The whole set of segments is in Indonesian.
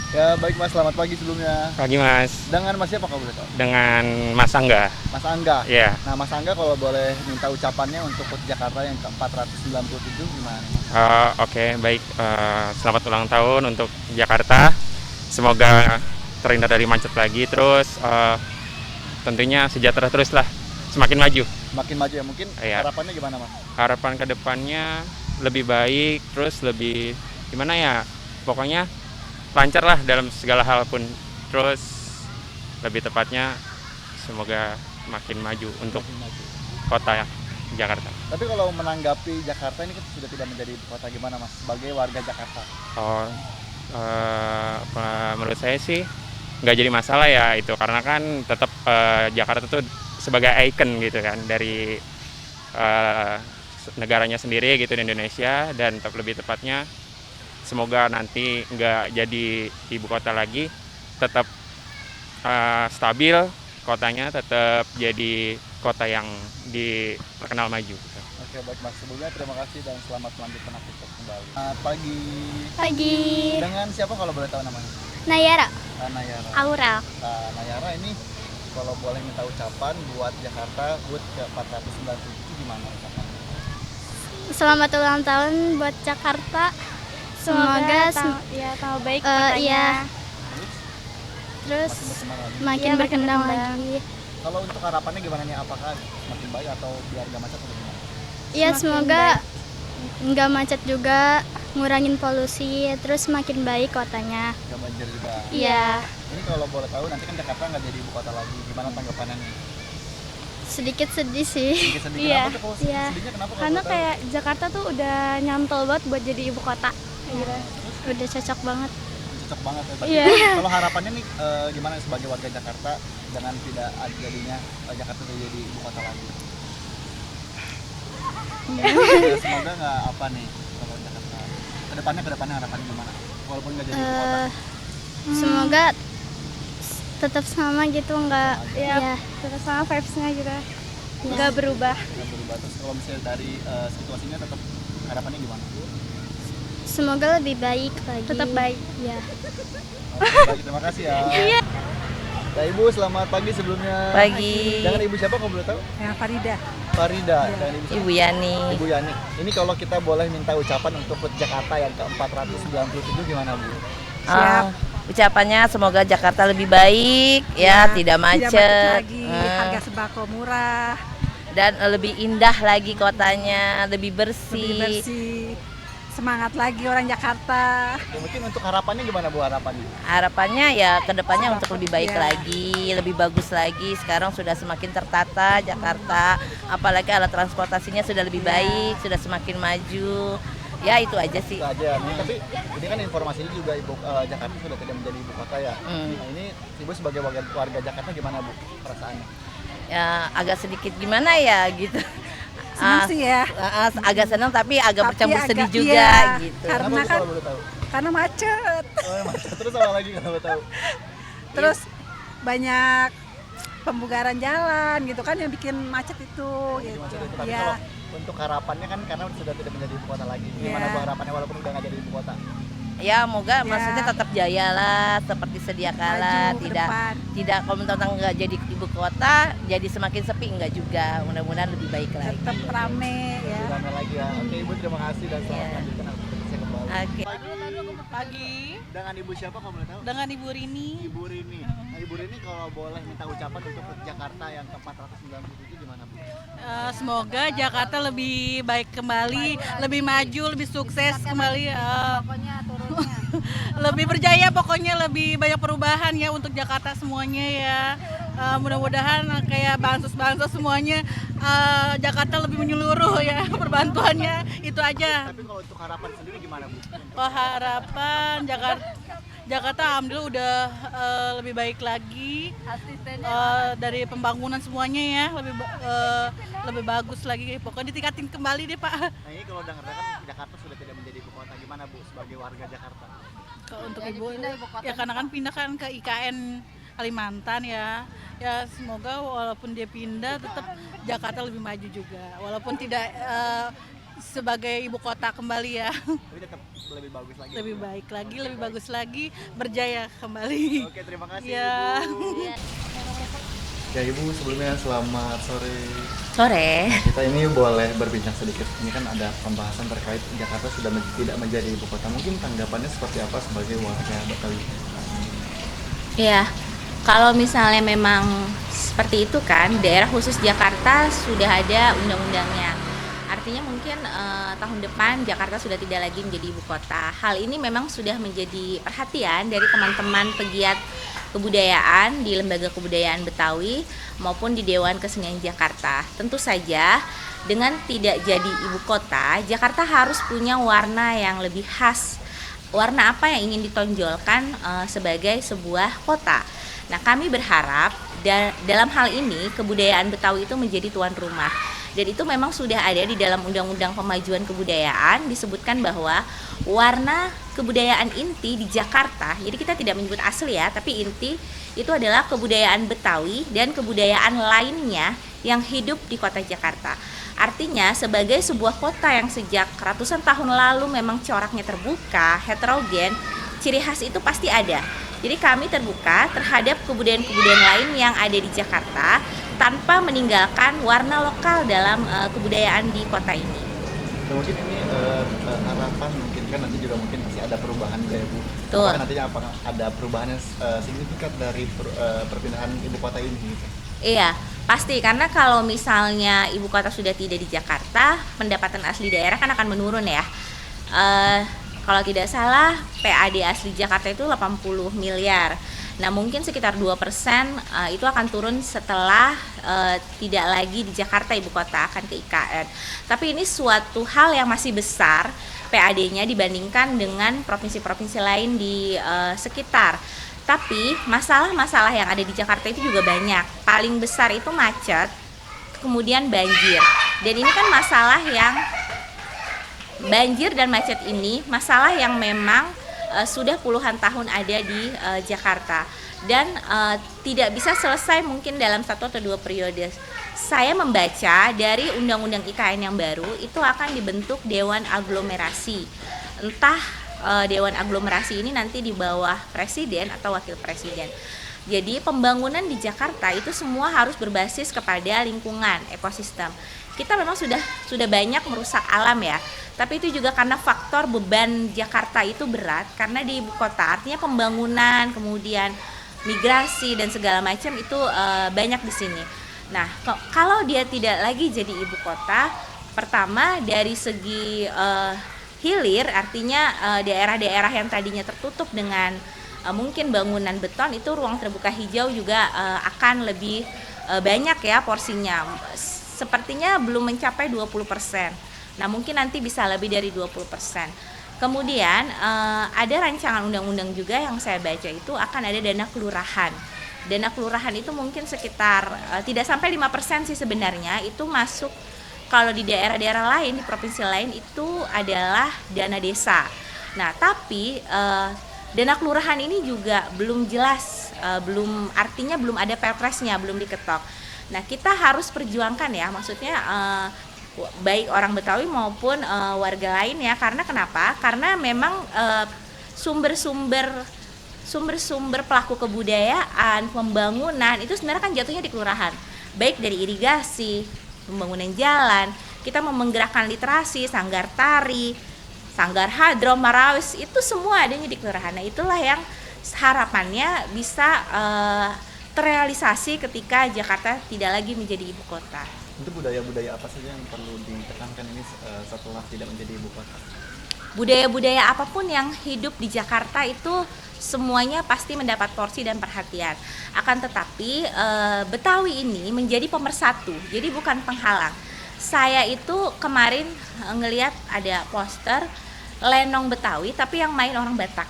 Ya baik Mas, selamat pagi sebelumnya. Pagi Mas, Dengan Mas siapa kalau boleh tahu? dengan Mas Angga. Mas Angga. Ya, Nah Mas Angga kalau boleh minta ucapannya untuk HUT Jakarta yang ke-497 gimana Mas? oke, baik. Selamat ulang tahun untuk Jakarta. Semoga terhindar dari macet lagi. Terus tentunya sejahtera terus lah, semakin maju. Makin maju ya, mungkin Iya. harapannya gimana Mas? Harapan kedepannya lebih baik, terus lebih gimana ya? Pokoknya lancar lah dalam segala hal pun. Terus lebih tepatnya semoga makin maju untuk Makin maju. kota Jakarta. Tapi kalau menanggapi Jakarta ini kan sudah tidak menjadi ibu kota gimana Mas? Sebagai warga Jakarta. Oh, menurut saya sih nggak jadi masalah ya itu, karena kan tetap Jakarta tuh sebagai ikon gitu kan dari eh, negaranya sendiri gitu di Indonesia, dan lebih tepatnya semoga nanti nggak jadi ibu kota lagi, tetap stabil kotanya, tetap jadi kota yang terkenal maju gitu. Oke baik Mas, sebelumnya terima kasih dan selamat melanjutkan aktivitas kembali. Selamat pagi. Pagi. Dengan siapa kalau boleh tahu namanya? Nayara. Nayara. Aura. Nah, Nayara ini kalau boleh minta ucapan buat Jakarta HUT ke-497 gimana ucapannya? Selamat ulang tahun buat Jakarta. Semoga tambah baik iya. Terus Makin berkembang lagi. makin berkembang lagi. Kalau untuk harapannya gimana nih? Apakah semakin baik atau biar gak macet atau gimana? Iya, semoga nggak macet juga, ngurangin polusi, terus makin baik kotanya. Gak banjir juga. Iya, Ini kalau boleh tahu nanti kan Jakarta nggak jadi ibu kota lagi. Gimana tanggapannya nih? sedikit sedih sih. Sedih-sedih. Iya. Kenapa tuh kalau Iya. sedihnya kenapa kalau karena boleh tahu? kayak Jakarta tuh udah nyantol banget buat jadi ibu kota gitu. Udah cocok banget. Cocok banget ya. Berarti Iya. kalau harapannya nih gimana sebagai warga Jakarta dengan tidak jadinya Jakarta jadi ibu kota lagi? Ya, semoga nggak apa nih kalau Jakarta kedepannya harapannya gimana? Walaupun nggak jadi ibu kota. Semoga tetap sama gitu, nggak Iya. ya. Terus sama vibes-nya gitu nggak berubah. Nggak berubah. Terus kalau misalnya dari situasinya tetap harapannya gimana? Semoga lebih baik lagi. Tetap baik. Ya. Oke, baik, terima kasih ya. Ya Ibu, selamat pagi sebelumnya. Pagi. Dengan Ibu siapa kalau boleh tahu? Ya, Farida. Farida. Dan Ibu siapa? Ibu Yani. Ibu Yani. Ini kalau kita boleh minta ucapan untuk HUT Jakarta yang ke-497 gimana Bu? Ah, ucapannya semoga Jakarta lebih baik ya, tidak macet, lagi, eh, harga sembako murah, dan lebih indah lagi kotanya, lebih lebih bersih. bersih. Semangat lagi orang Jakarta. Ya, mungkin untuk harapannya gimana Bu harapannya? Harapannya ya kedepannya untuk lebih baik Ya. lagi, lebih bagus lagi. Sekarang sudah semakin tertata Jakarta, apalagi alat transportasinya sudah lebih baik, sudah semakin maju. Ya itu aja sih. Itu aja nih. Tapi ini kan informasinya juga Jakarta sudah tidak menjadi ibu kota ya. Nah ini Ibu sebagai warga Jakarta gimana Bu perasaannya? Ya agak sedikit gimana ya gitu. Senang sih ya. Agak senang tapi agak bercampur agak- sedih juga iya. gitu. Karena Kenapa Bu, kan- kalau boleh tahu? Karena macet. Oh, ya, macet. Terus apa lagi kalau boleh tahu? Terus banyak pembugaran jalan gitu kan yang bikin macet itu gitu. Macet itu. Tapi Ya. kalau untuk harapannya kan karena sudah tidak menjadi ibu kota lagi. Gimana Iya. Bu harapannya walaupun udah nggak jadi ibu kota? Ya moga Ya. maksudnya tetap jaya lah seperti sedia kala, Maju ke tidak depan. tidak kalau tentang nggak jadi ibu kota jadi semakin sepi, enggak juga, mudah-mudahan lebih baik lagi. Tetap rame ya. Lebih ramai lagi ya. Oke Ibu, terima kasih dan selamat Iya. melanjutkan aktivitasnya kembali. Oke. Pagi Dengan Ibu siapa kalau boleh tahu? dengan Ibu Rini. Ibu Rini. Nah, Ibu Rini kalau boleh minta ucapan untuk HUT Jakarta yang ke-497 gimana Bu? Semoga Jakarta lebih baik kembali, lebih maju, lebih sukses kembali. Lebih berjaya, pokoknya lebih banyak perubahan ya untuk Jakarta semuanya ya. Mudah-mudahan kayak bansos-bansos semuanya Jakarta lebih menyeluruh ya perbantuannya, itu aja. Tapi kalau untuk harapan sendiri gimana Bu? Harapan Jakarta alhamdulillah udah lebih baik lagi. Dari pembangunan semuanya ya lebih bagus lagi, pokoknya ditingkatin kembali deh Pak. Nah ini kalau dengar kan Jakarta sudah tidak menjadi ibu kota, gimana Bu sebagai warga Jakarta? Kalau untuk ibu ya karena kan pindah kan ke IKN Kalimantan ya semoga walaupun dia pindah tetap Jakarta lebih maju juga, walaupun tidak sebagai ibu kota kembali ya. Tapi tetap lebih bagus lagi. Lebih baik lagi, lebih bagus lagi, berjaya kembali. Oke, terima kasih Ya. Ibu. Ya Ibu, sebelumnya selamat sore. Sore. Kita ini boleh berbincang sedikit. Ini kan ada pembahasan terkait Jakarta sudah tidak menjadi ibu kota. Mungkin tanggapannya seperti apa sebagai warga Betawi? Ya, kalau misalnya memang seperti itu kan, daerah khusus Jakarta sudah ada undang-undangnya. Artinya mungkin tahun depan Jakarta sudah tidak lagi menjadi ibu kota. Hal ini memang sudah menjadi perhatian dari teman-teman pegiat kebudayaan di Lembaga Kebudayaan Betawi maupun di Dewan Kesenian Jakarta. Tentu saja dengan tidak jadi ibu kota, Jakarta harus punya warna yang lebih khas. Warna apa yang ingin ditonjolkan sebagai sebuah kota. Nah, kami berharap dalam hal ini kebudayaan Betawi itu menjadi tuan rumah. Dan itu memang sudah ada di dalam Undang-Undang Pemajuan Kebudayaan, disebutkan bahwa warna kebudayaan inti di Jakarta, jadi kita tidak menyebut asli ya, tapi inti itu adalah kebudayaan Betawi dan kebudayaan lainnya yang hidup di kota Jakarta. Artinya sebagai sebuah kota yang sejak ratusan tahun lalu memang coraknya terbuka, heterogen, ciri khas itu pasti ada. Jadi kami terbuka terhadap kebudayaan-kebudayaan lain yang ada di Jakarta tanpa meninggalkan warna lokal dalam kebudayaan di kota ini. Ya, mungkin ini harapan mungkin kan nanti juga mungkin pasti ada perubahan ya Bu. Betul. Apakah ada perubahan yang signifikan dari perpindahan ibu kota ini gitu? Iya, pasti karena kalau misalnya ibu kota sudah tidak di Jakarta, pendapatan asli daerah kan akan menurun ya. Kalau tidak salah, PAD asli Jakarta itu 80 miliar. Nah, mungkin sekitar 2% itu akan turun setelah tidak lagi di Jakarta ibu kota, akan ke IKN. Tapi ini suatu hal yang masih besar PAD-nya dibandingkan dengan provinsi-provinsi lain di sekitar. Tapi masalah-masalah yang ada di Jakarta itu juga banyak. Paling besar itu macet, kemudian banjir. Dan ini kan masalah yang banjir dan macet ini masalah yang memang sudah puluhan tahun ada di Jakarta dan tidak bisa selesai mungkin dalam 1 atau 2 periode. Saya membaca dari Undang-Undang IKN yang baru itu akan dibentuk Dewan Aglomerasi. Entah Dewan Aglomerasi ini nanti di bawah Presiden atau Wakil Presiden. Jadi pembangunan di Jakarta itu semua harus berbasis kepada lingkungan, ekosistem. Kita memang sudah banyak merusak alam ya, tapi itu juga karena faktor beban Jakarta itu berat karena di ibu kota, artinya pembangunan, kemudian migrasi dan segala macam itu banyak di sini. Nah, kalau dia tidak lagi jadi ibu kota, pertama dari segi hilir, artinya daerah-daerah yang tadinya tertutup dengan mungkin bangunan beton, itu ruang terbuka hijau juga akan lebih banyak ya porsinya. Sepertinya belum mencapai 20%. Nah, mungkin nanti bisa lebih dari 20%. Kemudian ada rancangan undang-undang juga yang saya baca itu akan ada dana kelurahan. Dana kelurahan itu mungkin sekitar tidak sampai 5% sih sebenarnya, itu masuk kalau di daerah-daerah lain, di provinsi lain itu adalah dana desa. Nah, tapi dana kelurahan ini juga belum jelas, artinya belum ada perpresnya, belum diketok. Nah, kita harus perjuangkan ya, maksudnya baik orang Betawi maupun warga lain ya. Karena kenapa? Karena memang sumber-sumber pelaku kebudayaan, pembangunan itu sebenarnya kan jatuhnya di kelurahan. Baik dari irigasi, pembangunan jalan, kita mau menggerakkan literasi, sanggar tari, sanggar hadro, marawis, itu semua adanya di kelurahan. Nah, itulah yang harapannya bisa terrealisasi ketika Jakarta tidak lagi menjadi ibu kota. Untuk budaya-budaya apa saja yang perlu ditekankan ini setelah tidak menjadi ibu kota? Budaya-budaya apapun yang hidup di Jakarta itu semuanya pasti mendapat porsi dan perhatian. Akan tetapi Betawi ini menjadi pemersatu, jadi bukan penghalang. Saya itu kemarin ngelihat ada poster lenong Betawi tapi yang main orang Batak.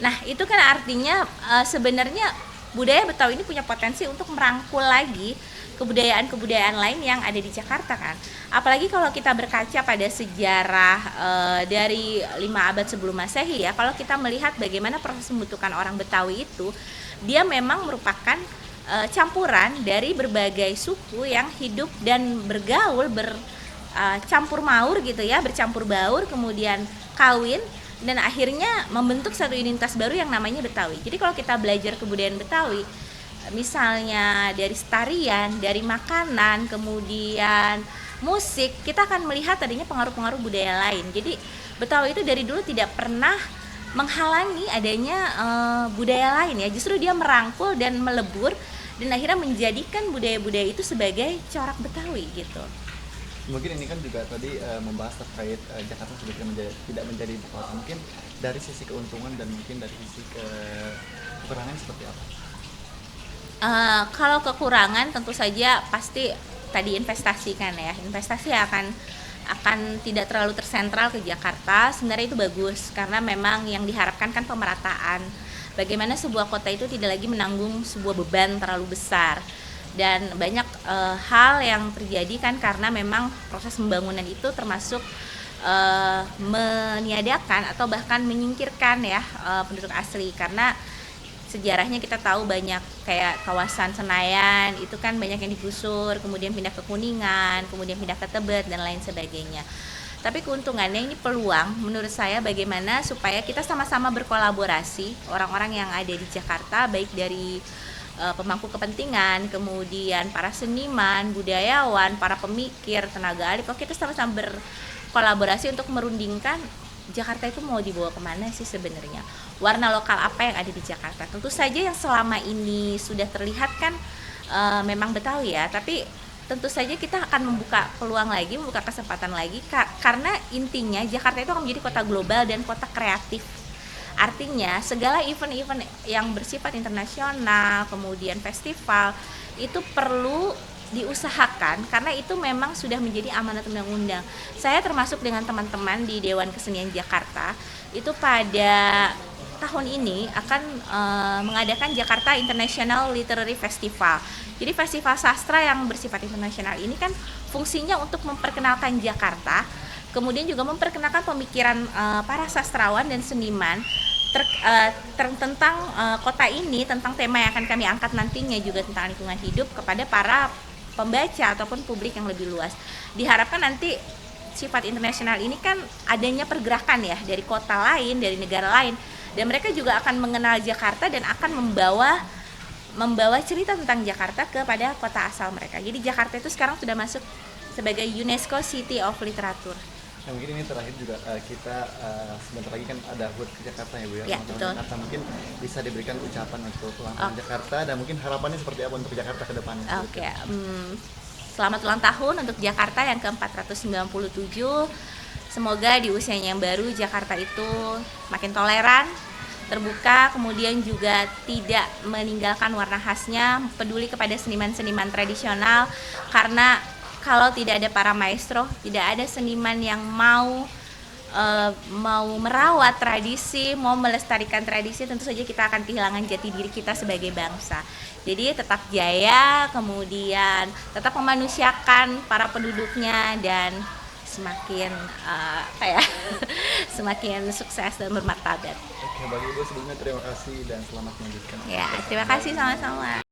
Nah, itu kan artinya sebenarnya budaya Betawi ini punya potensi untuk merangkul lagi kebudayaan-kebudayaan lain yang ada di Jakarta kan. Apalagi kalau kita berkaca pada sejarah dari 5 abad sebelum Masehi ya, kalau kita melihat bagaimana proses pembentukan orang Betawi itu, dia memang merupakan campuran dari berbagai suku yang hidup dan bergaul campur maur gitu ya, bercampur baur, kemudian kawin, dan akhirnya membentuk satu identitas baru yang namanya Betawi. Jadi kalau kita belajar kebudayaan Betawi, misalnya dari tarian, dari makanan, kemudian musik, kita akan melihat adanya pengaruh-pengaruh budaya lain. Jadi Betawi itu dari dulu tidak pernah menghalangi adanya budaya lain ya, justru dia merangkul dan melebur dan akhirnya menjadikan budaya-budaya itu sebagai corak Betawi gitu. Mungkin ini kan juga tadi membahas terkait Jakarta sudah tidak menjadi ibu kota. Mungkin dari sisi keuntungan dan mungkin dari sisi kekurangan seperti apa? Kalau kekurangan tentu saja pasti tadi investasi kan ya, investasi akan tidak terlalu tersentral ke Jakarta. Sebenarnya itu bagus karena memang yang diharapkan kan pemerataan. Bagaimana sebuah kota itu tidak lagi menanggung sebuah beban terlalu besar. Dan banyak hal yang terjadi kan karena memang proses pembangunan itu termasuk meniadakan atau bahkan menyingkirkan ya penduduk asli, karena sejarahnya kita tahu banyak kayak kawasan Senayan itu kan banyak yang digusur, kemudian pindah ke Kuningan, kemudian pindah ke Tebet dan lain sebagainya. Tapi keuntungannya ini peluang menurut saya bagaimana supaya kita sama-sama berkolaborasi, orang-orang yang ada di Jakarta, baik dari pemangku kepentingan, kemudian para seniman, budayawan, para pemikir, tenaga ahli, kalau kita sama-sama berkolaborasi untuk merundingkan Jakarta itu mau dibawa kemana sih sebenarnya, warna lokal apa yang ada di Jakarta. Tentu saja yang selama ini sudah terlihat kan memang Betawi ya, tapi tentu saja kita akan membuka peluang lagi, membuka kesempatan lagi, karena intinya Jakarta itu akan menjadi kota global dan kota kreatif. Artinya segala event-event yang bersifat internasional, kemudian festival, itu perlu diusahakan karena itu memang sudah menjadi amanat undang-undang. Saya termasuk dengan teman-teman di Dewan Kesenian Jakarta, itu pada tahun ini akan mengadakan Jakarta International Literary Festival. Jadi festival sastra yang bersifat internasional ini kan fungsinya untuk memperkenalkan Jakarta, kemudian juga memperkenalkan pemikiran para sastrawan dan seniman tentang kota ini, tentang tema yang akan kami angkat nantinya juga tentang lingkungan hidup kepada para pembaca ataupun publik yang lebih luas. Diharapkan nanti sifat internasional ini kan adanya pergerakan ya dari kota lain, dari negara lain, dan mereka juga akan mengenal Jakarta dan akan membawa cerita tentang Jakarta kepada kota asal mereka. Jadi Jakarta itu sekarang sudah masuk sebagai UNESCO City of Literature. Nah, mungkin ini terakhir juga kita sebentar lagi kan ada HUT ke Jakarta ya Bu ya. Ya, betul. Jakarta mungkin bisa diberikan ucapan untuk ulang tahun Jakarta dan mungkin harapannya seperti apa untuk Jakarta ke depannya. Oke, selamat ulang tahun untuk Jakarta yang ke-497. Semoga di usianya yang baru Jakarta itu makin toleran, terbuka, kemudian juga tidak meninggalkan warna khasnya, peduli kepada seniman-seniman tradisional, karena kalau tidak ada para maestro, tidak ada seniman yang mau merawat tradisi, mau melestarikan tradisi, tentu saja kita akan kehilangan jati diri kita sebagai bangsa. Jadi tetap jaya, kemudian tetap memanusiakan para penduduknya dan semakin semakin sukses dan bermartabat. Oke, bagi Ibu sebelumnya terima kasih dan selamat melanjutkan. Ya, terima kasih sama-sama.